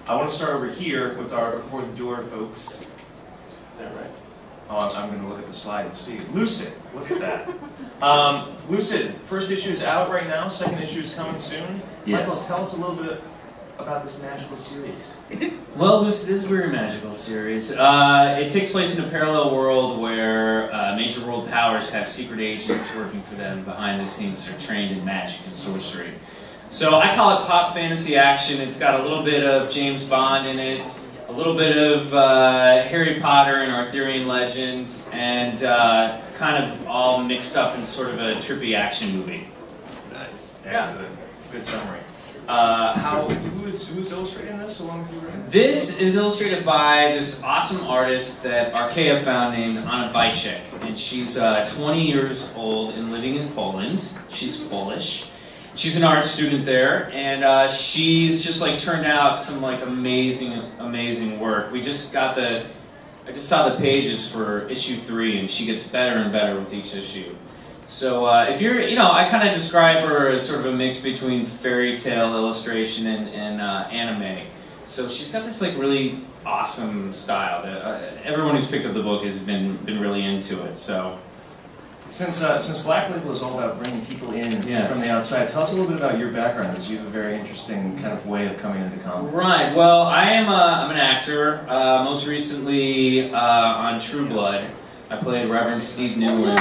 I want to start over here with our Before the Door folks. Is that right? Oh, I'm going to look at the slide and see. Lucid, look at that. Lucid, first issue is out right now, second issue is coming soon. Yes. Michael, tell us a little bit about this magical series. Well, Lucid is a very magical series. It takes place in a parallel world where major world powers have secret agents working for them behind the scenes that are trained in magic and sorcery. So I call it pop fantasy action. It's got a little bit of James Bond in it, a little bit of Harry Potter and Arthurian legend, and kind of all mixed up in sort of a trippy action movie. Nice. Excellent. Yeah. Good summary. Who's illustrating this along with you? This is illustrated by this awesome artist that Archaia found named Anna Wajcik, and she's 20 years old and living in Poland. She's Polish. She's an art student there, and she's just like turned out some like amazing work. I just saw the pages for issue 3, and she gets better and better with each issue. So if you're, I kind of describe her as sort of a mix between fairy tale illustration and anime. So she's got this like really awesome style that everyone who's picked up the book has been really into it. So. Since Black Label is all about bringing people in from the outside, tell us a little bit about your background, because you have a very interesting kind of way of coming into comics. Right. Well, I'm an actor. Most recently on True Blood, I played Reverend Steve Newland.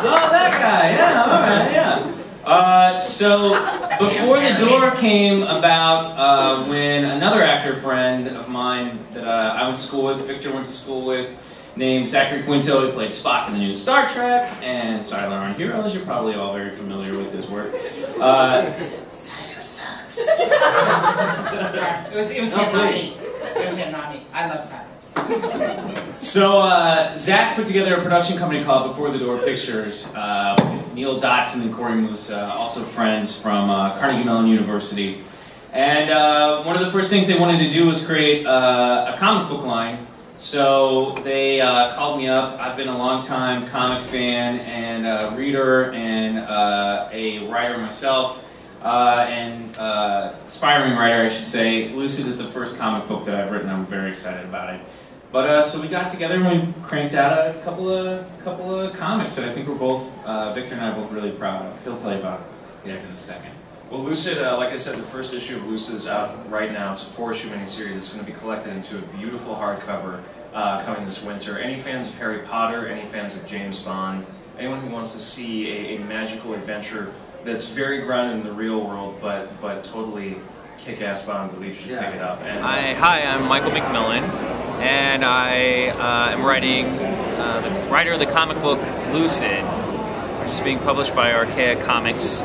Oh, that guy. Yeah. All right. Yeah. So Before the Door came about when another actor friend of mine that I went to school with, Victor went to school with, named Zachary Quinto. He played Spock in the new Star Trek and Silo on Heroes. You're probably all very familiar with his work. Silo sucks. Sorry. It was him, not me. It was him, not me. I love Silo. So Zach put together a production company called Before the Door Pictures with Neil Dotson and Corey Musa, also friends from Carnegie Mellon University. And one of the first things they wanted to do was create a comic book line. So they called me up. I've been a long-time comic fan and reader and a writer myself, and aspiring writer, I should say. Lucid is the first comic book that I've written. I'm very excited about it. But so we got together and we cranked out a couple of comics that I think we're both, Victor and I are both really proud of. He'll tell you about it in a second. Well, Lucid, like I said, the first issue of Lucid is out right now. It's a 4-issue miniseries. It's going to be collected into a beautiful hardcover coming this winter. Any fans of Harry Potter, any fans of James Bond, anyone who wants to see a magical adventure that's very grounded in the real world, but totally kick-ass Bond belief should pick it up. And, Hi, I'm Michael McMillian, and I am the writer of the comic book Lucid, which is being published by Archaia Comics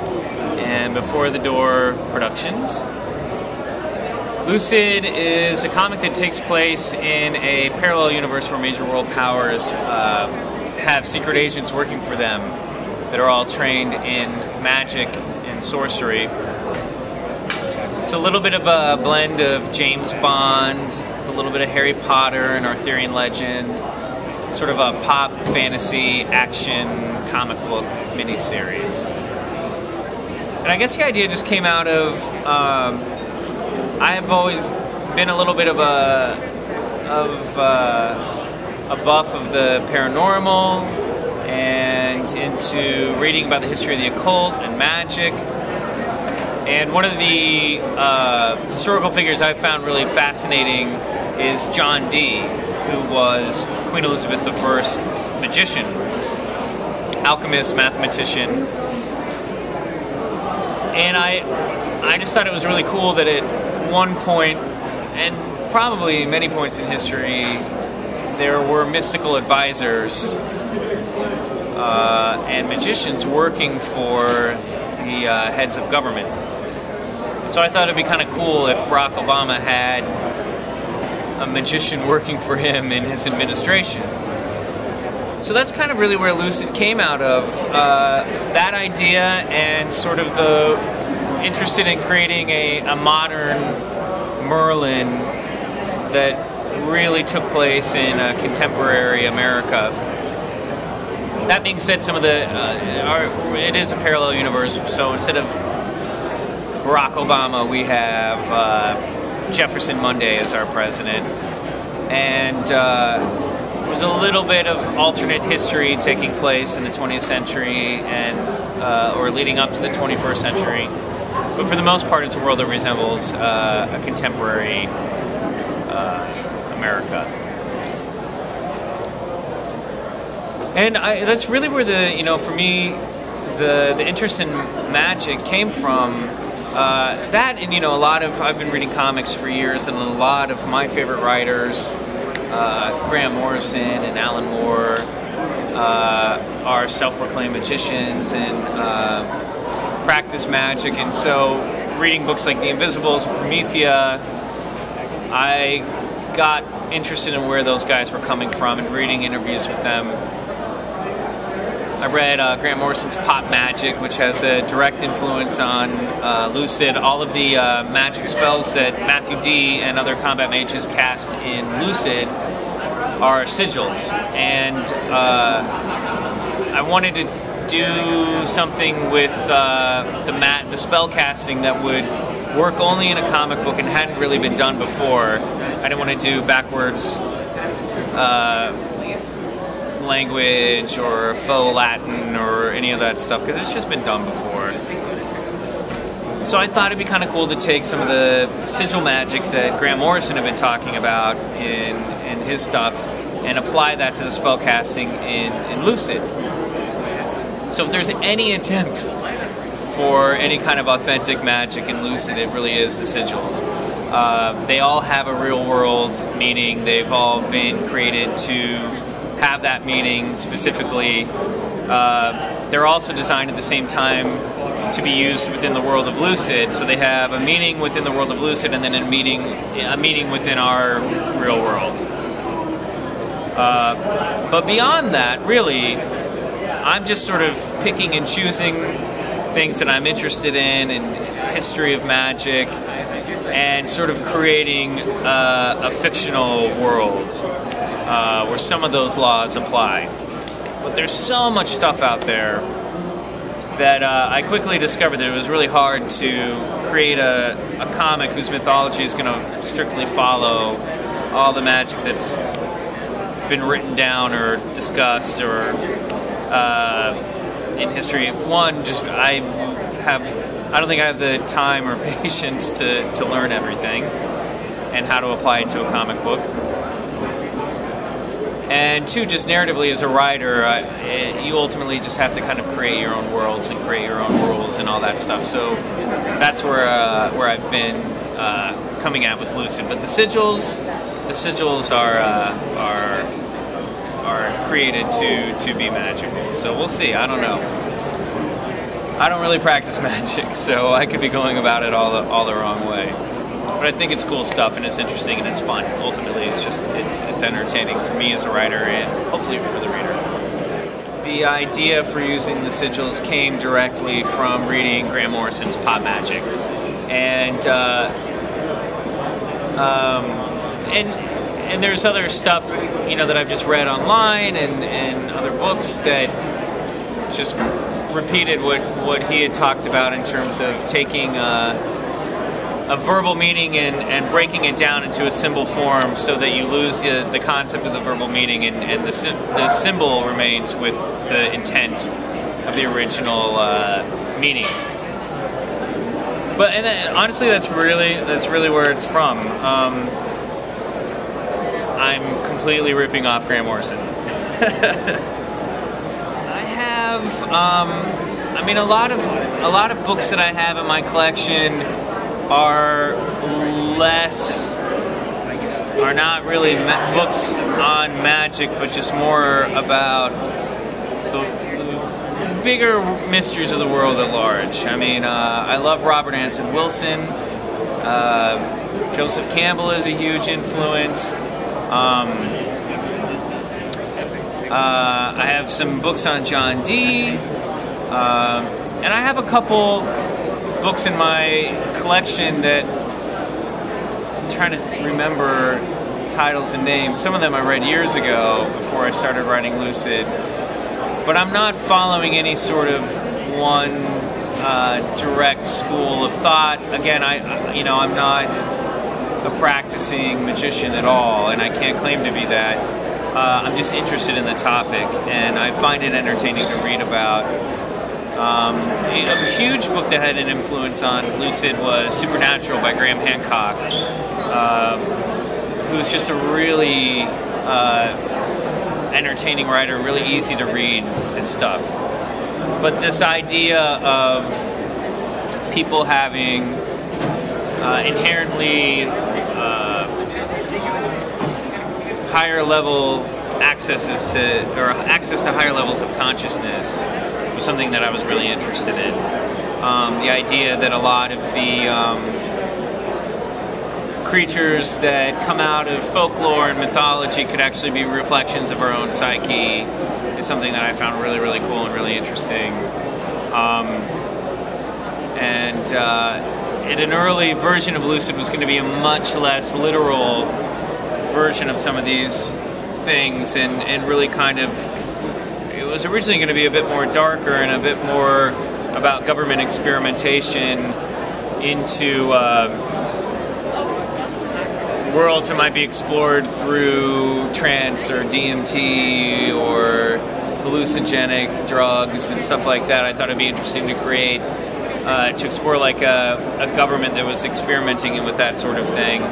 and Before the Door Productions. Lucid is a comic that takes place in a parallel universe where major world powers have secret agents working for them that are all trained in magic and sorcery. It's a little bit of a blend of James Bond, it's a little bit of Harry Potter and Arthurian legend, sort of a pop fantasy action comic book miniseries. And I guess the idea just came out of, I have always been a little bit of a buff of the paranormal and into reading about the history of the occult and magic. And one of the historical figures I've found really fascinating is John Dee, who was Queen Elizabeth I's magician, alchemist, mathematician. And I just thought it was really cool that at one point, and probably many points in history, there were mystical advisors and magicians working for the heads of government. So I thought it'd be kind of cool if Barack Obama had a magician working for him in his administration. So that's kind of really where Lucid came out of, that idea and sort of the interested in creating a modern Merlin that really took place in contemporary America. That being said, some of the, it is a parallel universe, so instead of Barack Obama, we have Jefferson Monday as our president. And there's a little bit of alternate history taking place in the 20th century and or leading up to the 21st century. But for the most part, it's a world that resembles a contemporary America. And that's really where for me, the interest in magic came from. That and, I've been reading comics for years, and a lot of my favorite writers, Grant Morrison and Alan Moore, are self-proclaimed magicians and practice magic. And so reading books like The Invisibles, Promethea, I got interested in where those guys were coming from and reading interviews with them. I read Grant Morrison's Pop Magic, which has a direct influence on Lucid. All of the magic spells that Matthew D. and other combat mages cast in Lucid are sigils. And I wanted to do something with the spell casting that would work only in a comic book and hadn't really been done before. I didn't want to do backwards language or faux Latin or any of that stuff, because it's just been done before. So I thought it'd be kind of cool to take some of the sigil magic that Grant Morrison had been talking about in his stuff and apply that to the spell casting in Lucid. So if there's any attempt for any kind of authentic magic in Lucid, it really is the sigils. They all have a real world meaning. They've all been created to have that meaning specifically. They're also designed at the same time to be used within the world of Lucid, so they have a meaning within the world of Lucid and then a meaning within our real world. But beyond that, really, I'm just sort of picking and choosing things that I'm interested in history of magic, and sort of creating a fictional world where some of those laws apply. But there's so much stuff out there that I quickly discovered that it was really hard to create a comic whose mythology is going to strictly follow all the magic that's been written down or discussed or in history. One, just I don't think I have the time or patience to learn everything and how to apply it to a comic book. And two, just narratively as a writer, you ultimately just have to kind of create your own worlds and create your own rules and all that stuff. So that's where I've been coming at with Lucid. But the sigils are created to be magical. So we'll see. I don't know. I don't really practice magic, so I could be going about it all the wrong way. But I think it's cool stuff, and it's interesting, and it's fun. Ultimately, it's entertaining for me as a writer, and hopefully for the reader. The idea for using the sigils came directly from reading Grant Morrison's Pop Magic, and there's other stuff that I've just read online and other books that just repeated what he had talked about in terms of taking a verbal meaning and breaking it down into a symbol form so that you lose the concept of the verbal meaning and the symbol remains with the intent of the original meaning. But honestly, that's really where it's from. I'm completely ripping off Grant Morrison. I have, a lot of books that I have in my collection are not really books on magic, but just more about the bigger mysteries of the world at large. I love Robert Anson Wilson. Joseph Campbell is a huge influence. I have some books on John Dee, and I have a couple books in my collection that I'm trying to remember titles and names. Some of them I read years ago before I started writing Lucid, but I'm not following any sort of one direct school of thought. Again, I'm not a practicing magician at all, and I can't claim to be that. I'm just interested in the topic, and I find it entertaining to read about. A huge book that had an influence on Lucid was Supernatural by Graham Hancock, who's just a really entertaining writer, really easy to read his stuff. But this idea of people having inherently higher level access to higher levels of consciousness was something that I was really interested in. The idea that a lot of the creatures that come out of folklore and mythology could actually be reflections of our own psyche is something that I found really, really cool and really interesting. In an early version of Lucid was going to be a much less literal version of some of these things, and really kind of, it was originally going to be a bit more darker and a bit more about government experimentation into worlds that might be explored through trance or DMT or hallucinogenic drugs and stuff like that. I thought it'd be interesting to create, to explore like a government that was experimenting with that sort of thing.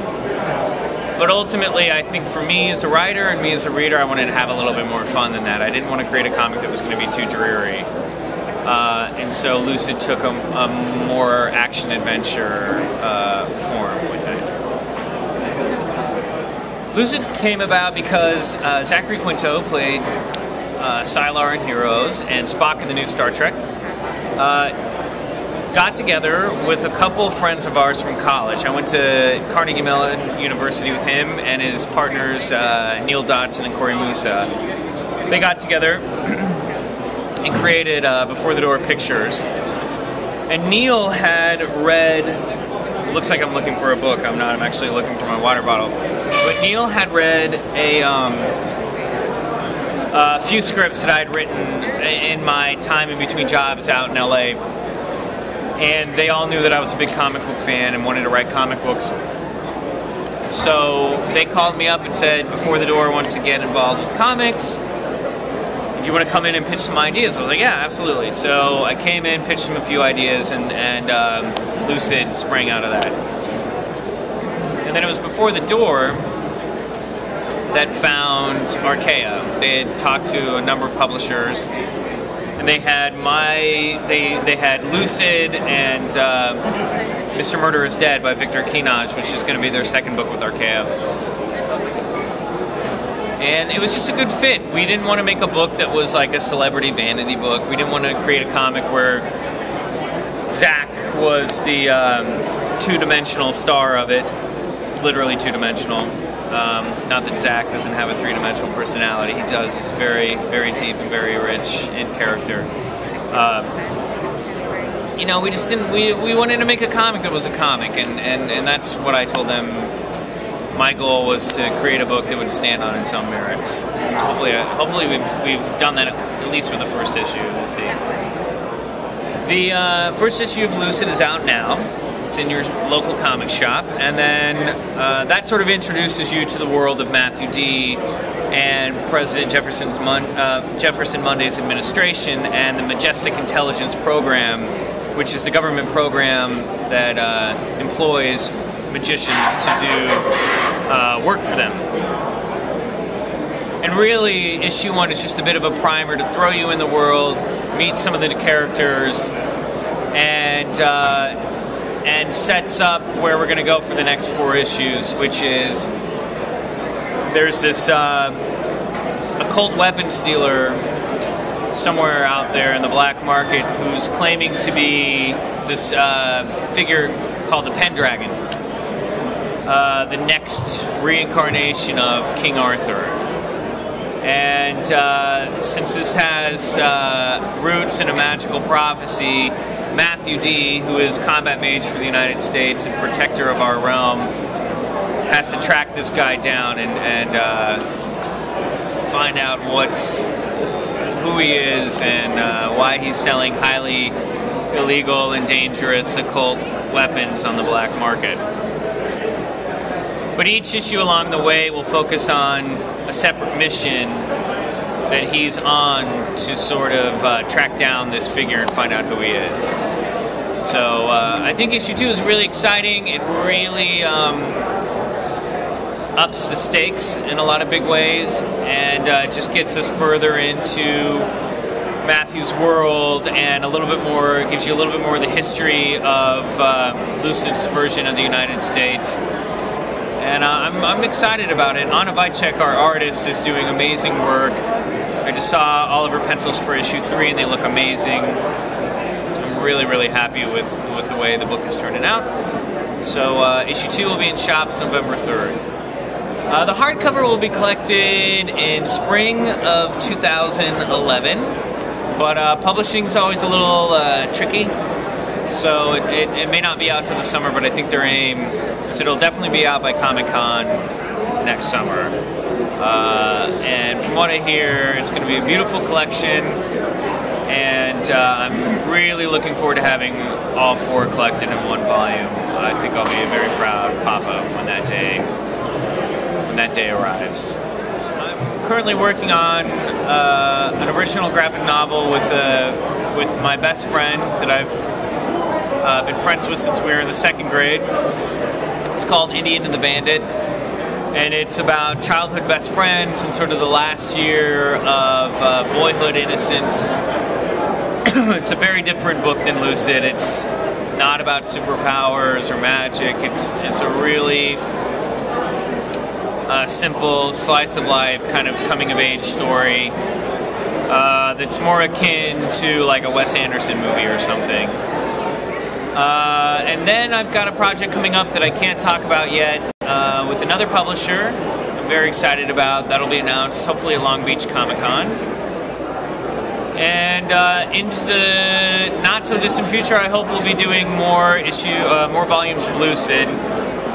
But ultimately, I think for me as a writer and me as a reader, I wanted to have a little bit more fun than that. I didn't want to create a comic that was going to be too dreary. And so Lucid took a more action-adventure form with it. Lucid came about because Zachary Quinto played Sylar in Heroes and Spock in the new Star Trek. Got together with a couple of friends of ours from college. I went to Carnegie Mellon University with him and his partners Neil Dodson and Corey Musa. They got together and created Before the Door Pictures. And Neil had read, looks like I'm looking for a book, I'm not, I'm actually looking for my water bottle. But Neil had read a few scripts that I'd written in my time in between jobs out in LA. And they all knew that I was a big comic book fan and wanted to write comic books. So they called me up and said, Before the Door wants to get involved with comics. Do you want to come in and pitch some ideas? I was like, yeah, absolutely. So I came in, pitched them a few ideas, and Lucid sprang out of that. And then it was Before the Door that found Archaia. They had talked to a number of publishers. And they had they had Lucid and Mr. Murder is Dead by Victor Kinaj, which is going to be their second book with Archaia. And it was just a good fit. We didn't want to make a book that was like a celebrity vanity book. We didn't want to create a comic where Zach was the two-dimensional star of it, literally two-dimensional. Not that Zach doesn't have a three-dimensional personality. He does. He's very, very deep and very rich in character. We just didn't. We wanted to make a comic that was a comic, and that's what I told them. My goal was to create a book that would stand on its own merits. Hopefully we've done that at least for the first issue. We'll see. The first issue of Lucid is out now. It's in your local comic shop, and then that sort of introduces you to the world of Matthew D. and President Jefferson Monday's administration and the Majestic Intelligence Program, which is the government program that employs magicians to do work for them. And really, issue 1 is just a bit of a primer to throw you in the world, meet some of the characters, and sets up where we're going to go for the next 4 issues, which is there's this occult weapons dealer somewhere out there in the black market who's claiming to be this figure called the Pendragon, the next reincarnation of King Arthur. And since this has roots in a magical prophecy, Matthew D., who is combat mage for the United States and protector of our realm, has to track this guy down and find out who he is and why he's selling highly illegal and dangerous occult weapons on the black market. But each issue along the way will focus on a separate mission that he's on to sort of track down this figure and find out who he is. So I think issue 2 is really exciting. It really ups the stakes in a lot of big ways, and just gets us further into Matthew's world, and a little bit more, gives you a little bit more of the history of Lucid's version of the United States. And I'm excited about it. Anna Vicek, our artist, is doing amazing work. I just saw all of her pencils for issue 3, and they look amazing. I'm really, really happy with the way the book is turning out. So issue 2 will be in shops November 3rd. The hardcover will be collected in spring of 2011, but publishing's always a little tricky, so it may not be out till the summer, but I think their aim is it'll definitely be out by ComicCon next summer. And from what I hear, it's going to be a beautiful collection, and I'm really looking forward to having all 4 collected in one volume. I think I'll be a very proud papa when that day arrives. I'm currently working on an original graphic novel with my best friend that I've been friends with since we were in the 2nd grade. It's called Indian and the Bandit, and it's about childhood best friends and sort of the last year of boyhood innocence. It's a very different book than Lucid. It's not about superpowers or magic. It's a really simple slice of life kind of coming of age story that's more akin to like a Wes Anderson movie or something. And then I've got a project coming up that I can't talk about yet with another publisher I'm very excited about. That'll be announced hopefully at Long Beach Comic-Con. And into the not so distant future, I hope we'll be doing more volumes of Lucid.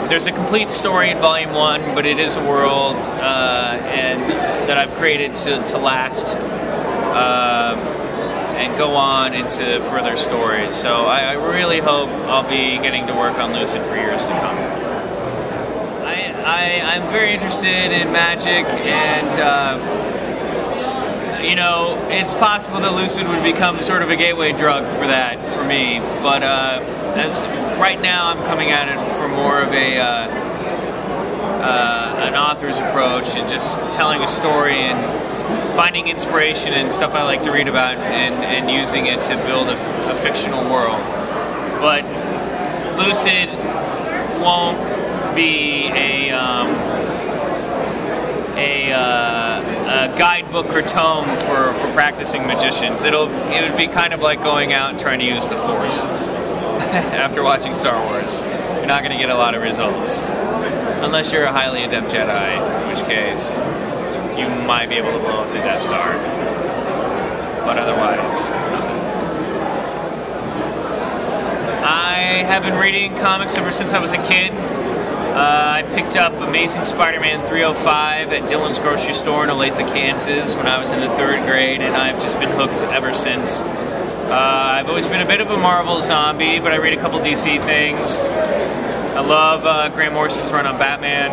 There's a complete story in Volume 1, but it is a world and that I've created to last and go on into further stories. So I really hope I'll be getting to work on Lucid for years to come. I'm very interested in magic, and you know, it's possible that Lucid would become sort of a gateway drug for that, for me. But as right now, I'm coming at it from more of an author's approach, and just telling a story and finding inspiration and stuff I like to read about, and using it to build a fictional world. But Lucid won't be a guidebook or tome for practicing magicians. It would be kind of like going out and trying to use the Force after watching Star Wars. You're not going to get a lot of results unless you're a highly adept Jedi, in which case you might be able to blow up the Death Star. But otherwise, nothing. I have been reading comics ever since I was a kid. I picked up Amazing Spider-Man 305 at Dillon's grocery store in Olathe, Kansas when I was in the 3rd grade, and I've just been hooked ever since. I've always been a bit of a Marvel zombie, but I read a couple DC things. I love Grant Morrison's run on Batman.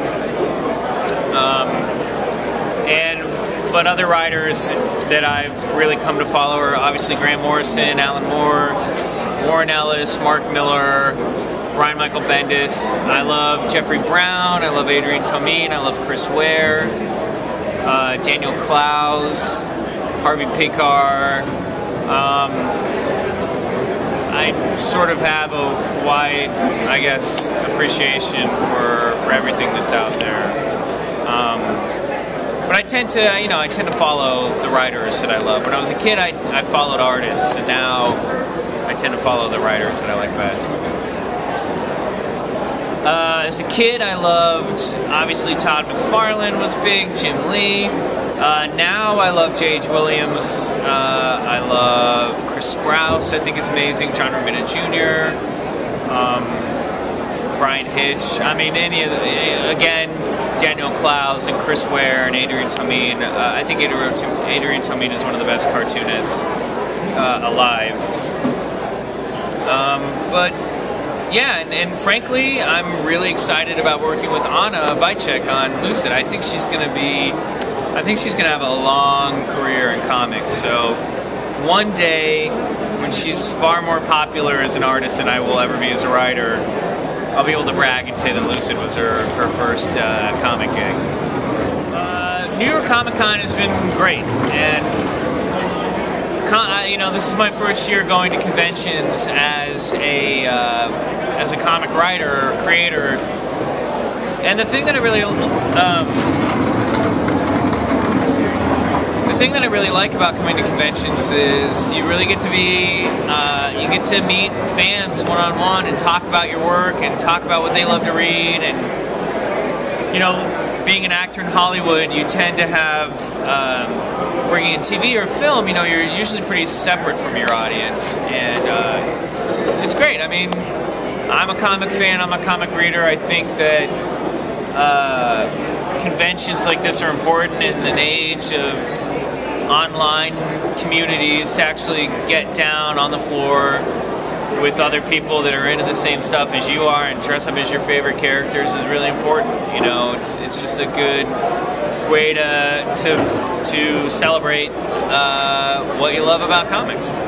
But other writers that I've really come to follow are obviously Grant Morrison, Alan Moore, Warren Ellis, Mark Miller, Brian Michael Bendis. I love Jeffrey Brown, I love Adrian Tomine, I love Chris Ware, Daniel Clowes, Harvey Pekar. I sort of have a wide, I guess, appreciation for everything that's out there. But I tend to follow the writers that I love. When I was a kid, I followed artists, and now I tend to follow the writers that I like best. As a kid, I loved, obviously, Todd McFarlane was big, Jim Lee. Now I love J.H. Williams. I love Chris Sprouse, I think is amazing. John Romita Jr. Brian Hitch. I mean, again, Daniel Clowes and Chris Ware and Adrian Tomine. I think Adrian Tomine is one of the best cartoonists alive. But yeah, and frankly, I'm really excited about working with Anna Vicek on Lucid. I think she's gonna have a long career in comics. So one day, when she's far more popular as an artist than I will ever be as a writer, I'll be able to brag and say that Lucid was her first comic gig. New York ComicCon has been great, and you know, this is my first year going to conventions as a comic writer or creator, and the thing that I really like about coming to conventions is you really get to you get to meet fans one-on-one and talk about your work and talk about what they love to read. And you know, being an actor in Hollywood, you tend to have working in TV or film, you know, you're usually pretty separate from your audience, and it's great. I mean, I'm a comic fan, I'm a comic reader. I think that conventions like this are important in an age of online communities to actually get down on the floor with other people that are into the same stuff as you are and dress up as your favorite characters is really important. You know, it's just a good way to celebrate what you love about comics.